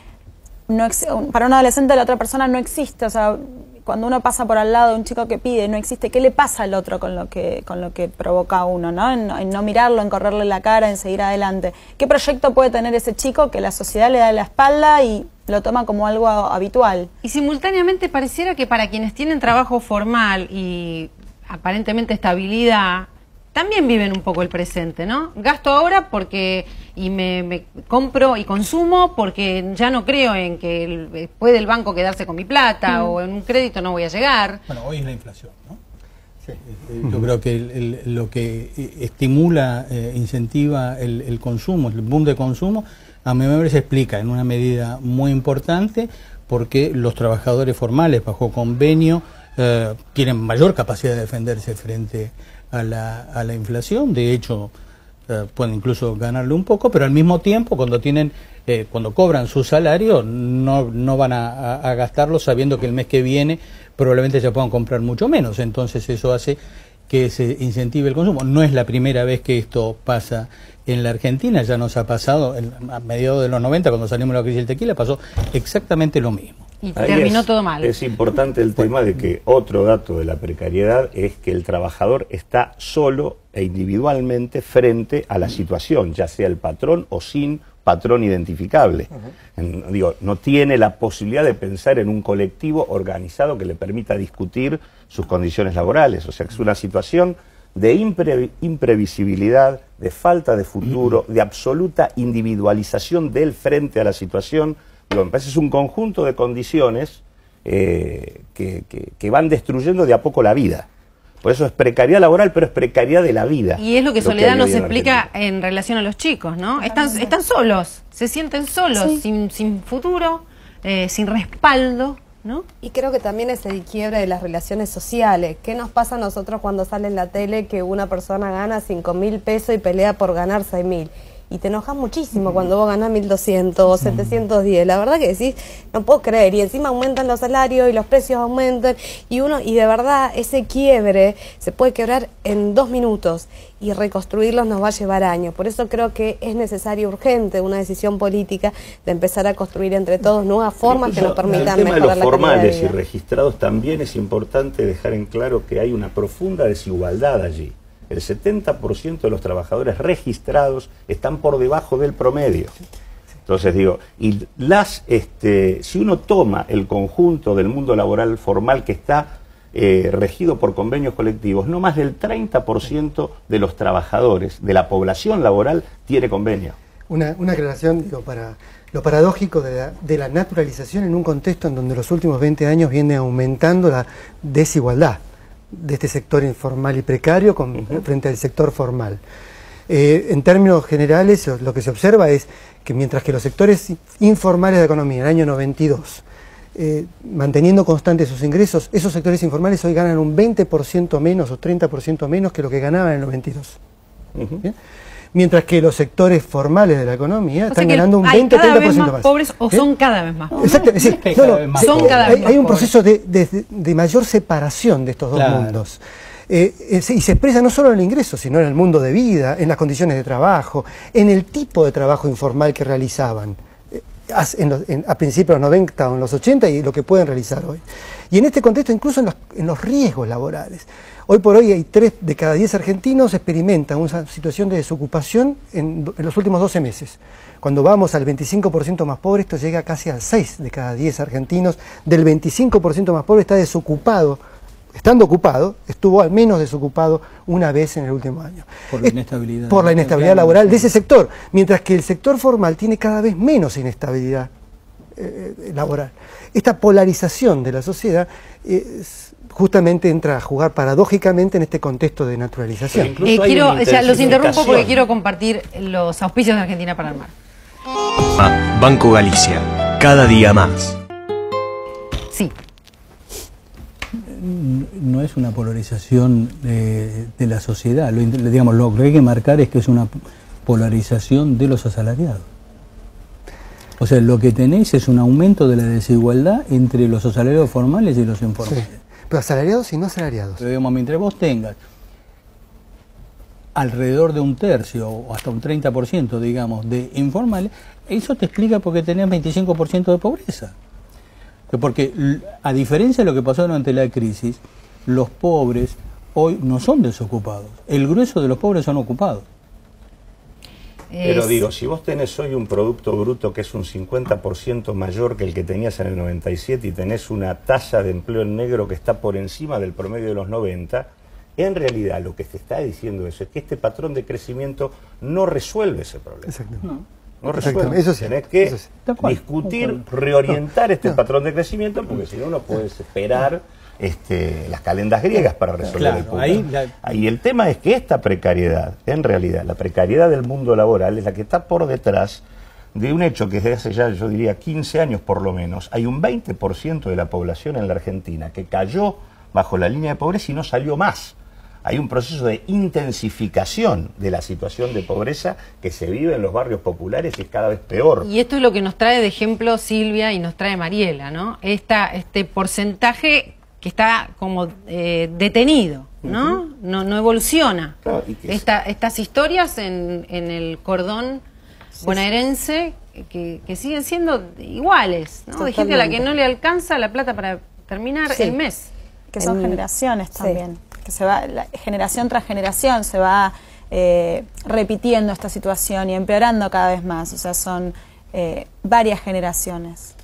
para un adolescente la otra persona no existe? O sea, cuando uno pasa por al lado de un chico que pide, no existe. ¿Qué le pasa al otro con lo que provoca a uno, ¿no? En no mirarlo, en correrle la cara, en seguir adelante. ¿Qué proyecto puede tener ese chico que la sociedad le da la espalda y lo toma como algo habitual? Y simultáneamente pareciera que para quienes tienen trabajo formal y aparentemente estabilidad, también viven un poco el presente, ¿no? Gasto ahora porque me compro y consumo porque ya no creo en que puede el banco quedarse con mi plata o en un crédito no voy a llegar. Bueno, hoy es la inflación, ¿no? Sí. Yo creo que lo que estimula, incentiva el consumo, el boom de consumo, a mi memoria se explica en una medida muy importante porque los trabajadores formales bajo convenio tienen mayor capacidad de defenderse frente a la inflación. De hecho, pueden incluso ganarle un poco, pero al mismo tiempo cuando cobran su salario no van a gastarlo sabiendo que el mes que viene probablemente se puedan comprar mucho menos. Entonces eso hace que se incentive el consumo. No es la primera vez que esto pasa en la Argentina, ya nos ha pasado a mediados de los 90, cuando salimos de la crisis del tequila, pasó exactamente lo mismo. Y terminó todo mal. Es importante el tema de que otro dato de la precariedad es que el trabajador está solo e individualmente frente a la situación, ya sea el patrón o sin patrón identificable. Digo, no tiene la posibilidad de pensar en un colectivo organizado que le permita discutir sus condiciones laborales. O sea, que es una situación de imprevisibilidad, de falta de futuro, de absoluta individualización del frente a la situación. Pero me parece que es un conjunto de condiciones que van destruyendo de a poco la vida. Por eso es precariedad laboral, pero es precariedad de la vida. Y es lo que Soledad nos explica en relación a los chicos, ¿no? Están solos, se sienten solos, sí, sin futuro, sin respaldo, ¿no? Y creo que también es el quiebre de las relaciones sociales. ¿Qué nos pasa a nosotros cuando sale en la tele que una persona gana 5.000 pesos y pelea por ganar 6.000? Y te enojas muchísimo cuando vos ganás 1.200 o 710. La verdad que decís, no puedo creer. Y encima aumentan los salarios y los precios aumentan. Y de verdad, ese quiebre se puede quebrar en 2 minutos. Y reconstruirlos nos va a llevar años. Por eso creo que es necesario, urgente, una decisión política de empezar a construir entre todos nuevas formas que nos permitan mejorar la calidad de vida. El tema de los formales y registrados también es importante dejar en claro que hay una profunda desigualdad allí. El 70% de los trabajadores registrados están por debajo del promedio. Entonces digo, y si uno toma el conjunto del mundo laboral formal que está regido por convenios colectivos, no más del 30% de los trabajadores de la población laboral tiene convenio. Una aclaración, digo, para lo paradójico de la naturalización en un contexto en donde los últimos 20 años viene aumentando la desigualdad de este sector informal y precario frente al sector formal. En términos generales, lo que se observa es que mientras que los sectores informales de la economía en el año 92, manteniendo constantes sus ingresos, esos sectores informales hoy ganan un 20% menos o 30% menos que lo que ganaban en el 92. ¿Bien? Mientras que los sectores formales de la economía están ganando un 20-30% más. ¿Pobres o son cada vez más pobres? Exacto, sí, son cada vez más hay un proceso de mayor separación de estos dos mundos. Y se expresa no solo en el ingreso, sino en el mundo de vida, en las condiciones de trabajo, en el tipo de trabajo informal que realizaban a principios de los 90 o en los 80 y lo que pueden realizar hoy. Y en este contexto incluso en los riesgos laborales. Hoy por hoy hay 3 de cada 10 argentinos experimentan una situación de desocupación en los últimos 12 meses. Cuando vamos al 25% más pobre, esto llega casi al 6 de cada 10 argentinos. Del 25% más pobre está desocupado. Estando ocupado, estuvo al menos desocupado una vez en el último año. Por la inestabilidad. Por la inestabilidad laboral de ese sector. Mientras que el sector formal tiene cada vez menos inestabilidad laboral. Esta polarización de la sociedad justamente entra a jugar paradójicamente en este contexto de naturalización. Los interrumpo porque quiero compartir los auspicios de Argentina para Armar. Banco Galicia, cada día más. Sí. No es una polarización de la sociedad. Digamos, lo que hay que marcar es que es una polarización de los asalariados. O sea, lo que tenéis es un aumento de la desigualdad entre los asalariados formales y los informales. Sí. Pero asalariados y no asalariados. Pero digamos, mientras vos tengas alrededor de un tercio o hasta un 30%, digamos, de informales, eso te explica por qué tenés 25% de pobreza. Porque a diferencia de lo que pasó durante la crisis, los pobres hoy no son desocupados. El grueso de los pobres son ocupados. Pero digo, si vos tenés hoy un Producto Bruto que es un 50% mayor que el que tenías en el 97 y tenés una tasa de empleo en negro que está por encima del promedio de los 90, en realidad lo que te está diciendo eso es que este patrón de crecimiento no resuelve ese problema. Exacto. No resuelve. Eso sí, tenés que discutir, reorientar este patrón de crecimiento, porque si no, no puedes esperar las calendas griegas para resolver el punto. Y el tema es que esta precariedad, en realidad, la precariedad del mundo laboral es la que está por detrás de un hecho que desde hace ya, yo diría, 15 años por lo menos, hay un 20% de la población en la Argentina que cayó bajo la línea de pobreza y no salió más. Hay un proceso de intensificación de la situación de pobreza que se vive en los barrios populares y es cada vez peor. Y esto es lo que nos trae de ejemplo Silvia y nos trae Mariela, ¿no? Este porcentaje que está como detenido, ¿no? No evoluciona. Claro, estas historias en el cordón bonaerense que siguen siendo iguales, ¿no? De gente a la que no le alcanza la plata para terminar el mes. Que son generaciones también. Que se va, generación tras generación se va repitiendo esta situación y empeorando cada vez más. O sea, son varias generaciones.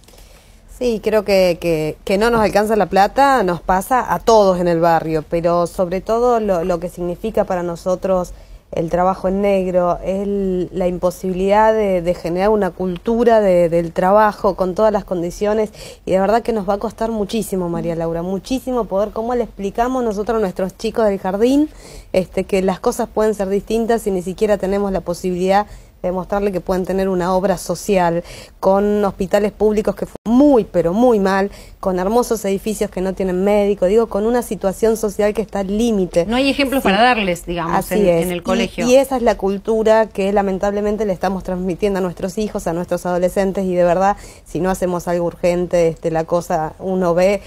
Sí, creo que no nos alcanza la plata, nos pasa a todos en el barrio, pero sobre todo lo que significa para nosotros el trabajo en negro es la imposibilidad de generar una cultura del trabajo con todas las condiciones, y de verdad que nos va a costar muchísimo, María Laura, muchísimo poder, cómo le explicamos nosotros a nuestros chicos del jardín que las cosas pueden ser distintas y ni siquiera tenemos la posibilidad de mostrarle que pueden tener una obra social, con hospitales públicos que fue muy, pero muy mal, con hermosos edificios que no tienen médico, digo, con una situación social que está al límite. No hay ejemplos para darles, digamos, en el colegio. Y esa es la cultura que lamentablemente le estamos transmitiendo a nuestros hijos, a nuestros adolescentes, y de verdad, si no hacemos algo urgente, la cosa, uno ve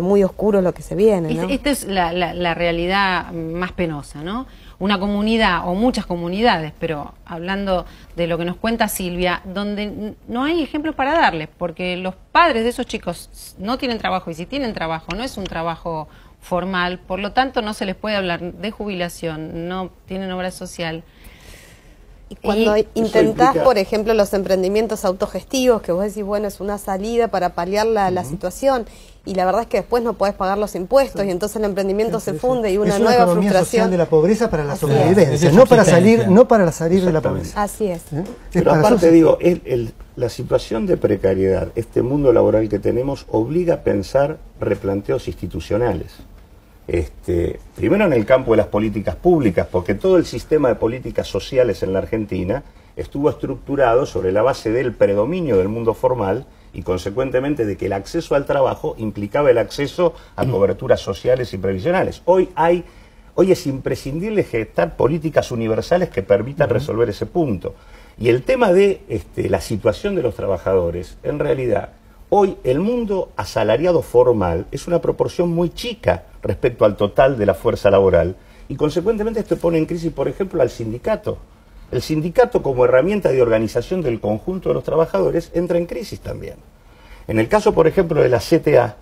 muy oscuro lo que se viene, ¿no? Esta es la realidad más penosa, ¿no? Una comunidad, o muchas comunidades, pero hablando de lo que nos cuenta Silvia, donde no hay ejemplos para darles, porque los padres de esos chicos no tienen trabajo, y si tienen trabajo no es un trabajo formal, por lo tanto no se les puede hablar de jubilación, no tienen obra social. Y cuando intentás, por ejemplo, los emprendimientos autogestivos, que vos decís, bueno, es una salida para paliar la situación, y la verdad es que después no podés pagar los impuestos, y entonces el emprendimiento se funde y una nueva economía frustración social de la pobreza para la sobrevivencia, no para salir de la pobreza. Así es. Pero aparte digo, la situación de precariedad, este mundo laboral que tenemos, obliga a pensar replanteos institucionales. Primero en el campo de las políticas públicas, porque todo el sistema de políticas sociales en la Argentina estuvo estructurado sobre la base del predominio del mundo formal y consecuentemente de que el acceso al trabajo implicaba el acceso a coberturas sociales y previsionales. Hoy es imprescindible gestar políticas universales que permitan resolver ese punto. Y el tema de la situación de los trabajadores, en realidad, hoy el mundo asalariado formal es una proporción muy chica respecto al total de la fuerza laboral, y consecuentemente esto pone en crisis, por ejemplo, al sindicato. El sindicato, como herramienta de organización del conjunto de los trabajadores, entra en crisis también. En el caso, por ejemplo, de la CTA,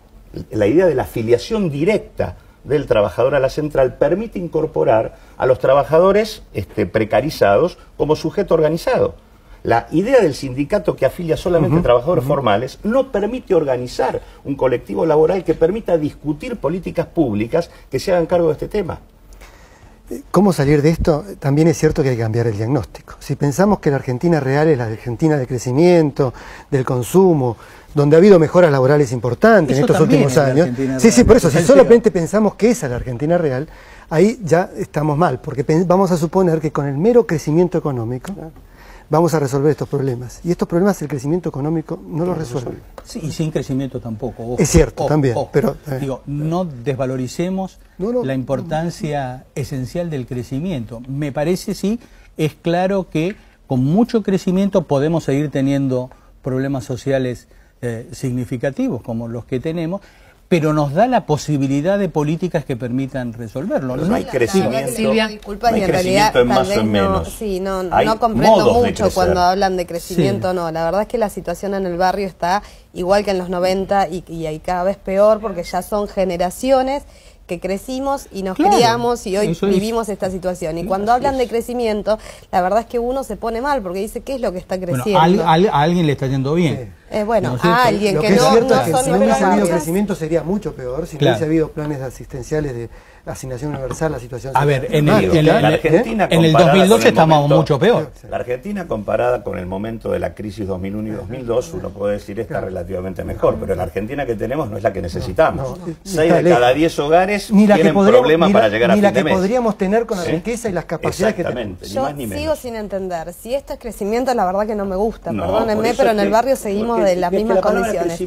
la idea de la afiliación directa del trabajador a la central permite incorporar a los trabajadores precarizados como sujeto organizado. La idea del sindicato que afilia solamente a trabajadores formales no permite organizar un colectivo laboral que permita discutir políticas públicas que se hagan cargo de este tema. ¿Cómo salir de esto? También es cierto que hay que cambiar el diagnóstico. Si pensamos que la Argentina real es la Argentina del crecimiento, del consumo, donde ha habido mejoras laborales importantes en estos últimos años. Sí, por eso, si solamente pensamos que esa es la Argentina real, ahí ya estamos mal, porque vamos a suponer que con el mero crecimiento económico vamos a resolver estos problemas. Y estos problemas el crecimiento económico no los resuelve. Sí, y sin crecimiento tampoco. Ojo, es cierto, también. Pero digo, no desvaloricemos la importancia esencial del crecimiento. Me parece, sí, es claro que con mucho crecimiento podemos seguir teniendo problemas sociales significativos como los que tenemos, pero nos da la posibilidad de políticas que permitan resolverlo. No hay crecimiento. Silvia, disculpa, no hay y en realidad en más tal o vez menos. No comprendo mucho cuando hablan de crecimiento, no. La verdad es que la situación en el barrio está igual que en los 90 y cada vez peor, porque ya son generaciones que crecimos y nos criamos y hoy vivimos esta situación. Y cuando hablan de crecimiento, la verdad es que uno se pone mal porque dice, ¿qué es lo que está creciendo? Bueno, a alguien le está yendo bien. Bueno, a alguien que no... Lo que es cierto es que si no hubiese habido marcas. Crecimiento sería mucho peor, si no hubiese habido planes asistenciales de asignación universal, la situación... A ver, en el 2012 estábamos mucho peor. La Argentina comparada con el momento de la crisis 2001 y 2002, uno puede decir está relativamente mejor, pero la Argentina que tenemos no es la que necesitamos. 6 de cada 10 hogares tienen problemas para llegar a fin de mes. Ni la que podríamos tener con la riqueza y las capacidades que tenemos. Yo sigo sin entender, si esto es crecimiento, la verdad que no me gusta, perdónenme, pero en el barrio seguimos de las mismas condiciones.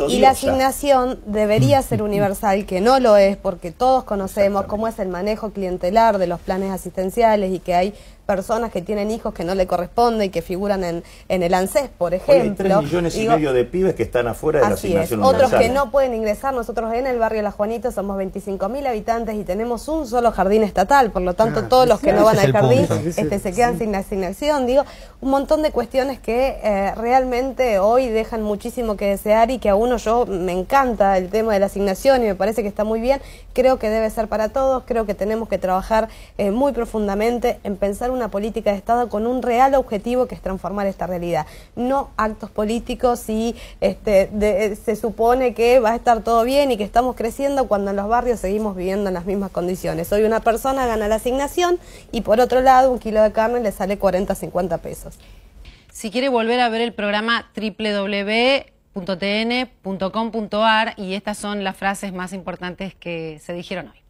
Y la asignación debería ser universal, que no lo es, porque todos conocemos cómo es el manejo clientelar de los planes asistenciales y que hay personas que tienen hijos que no le corresponde y que figuran en el ANSES, por ejemplo. Hoy hay 3,5 millones de pibes que están afuera de la asignación universal. Otros que no pueden ingresar. Nosotros en el barrio La Juanita somos 25.000 habitantes y tenemos un solo jardín estatal, por lo tanto todos los que no van al jardín se quedan sin la asignación. Digo, un montón de cuestiones que realmente hoy dejan muchísimo que desear y que a uno me encanta el tema de la asignación y me parece que está muy bien. Creo que debe ser para todos, creo que tenemos que trabajar muy profundamente en pensar una política de Estado con un real objetivo que es transformar esta realidad. No actos políticos y se supone que va a estar todo bien y que estamos creciendo cuando en los barrios seguimos viviendo en las mismas condiciones. Hoy una persona gana la asignación y por otro lado un kilo de carne le sale 40, 50 pesos. Si quiere volver a ver el programa www.tn.com.ar y estas son las frases más importantes que se dijeron hoy.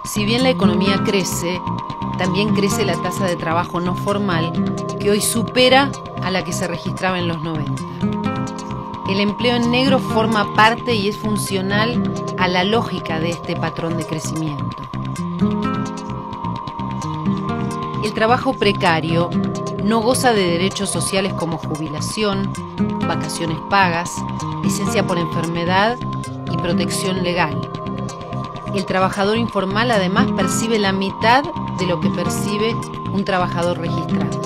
Si bien la economía crece, también crece la tasa de trabajo no formal, que hoy supera a la que se registraba en los 90. El empleo en negro forma parte y es funcional a la lógica de este patrón de crecimiento. El trabajo precario no goza de derechos sociales como jubilación, vacaciones pagas, licencia por enfermedad y protección legal. El trabajador informal además percibe la mitad de lo que percibe un trabajador registrado.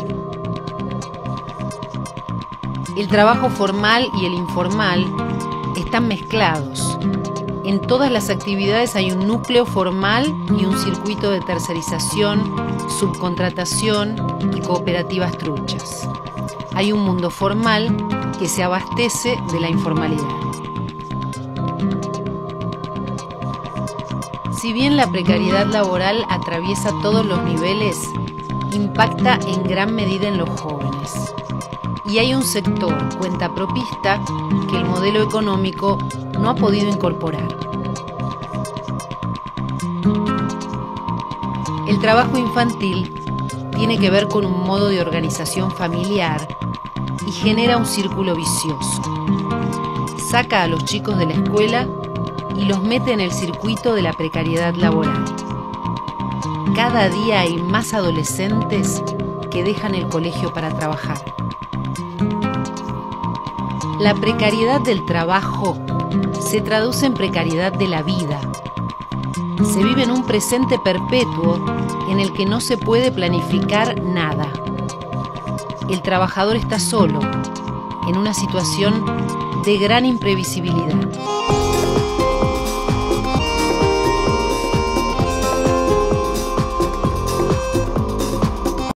El trabajo formal y el informal están mezclados. En todas las actividades hay un núcleo formal y un circuito de tercerización, subcontratación y cooperativas truchas. Hay un mundo formal que se abastece de la informalidad. Si bien la precariedad laboral atraviesa todos los niveles, impacta en gran medida en los jóvenes. Y hay un sector cuentapropista que el modelo económico no ha podido incorporar. El trabajo infantil tiene que ver con un modo de organización familiar y genera un círculo vicioso. Saca a los chicos de la escuela y los mete en el circuito de la precariedad laboral. Cada día hay más adolescentes que dejan el colegio para trabajar. La precariedad del trabajo se traduce en precariedad de la vida. Se vive en un presente perpetuo en el que no se puede planificar nada. El trabajador está solo, en una situación de gran imprevisibilidad.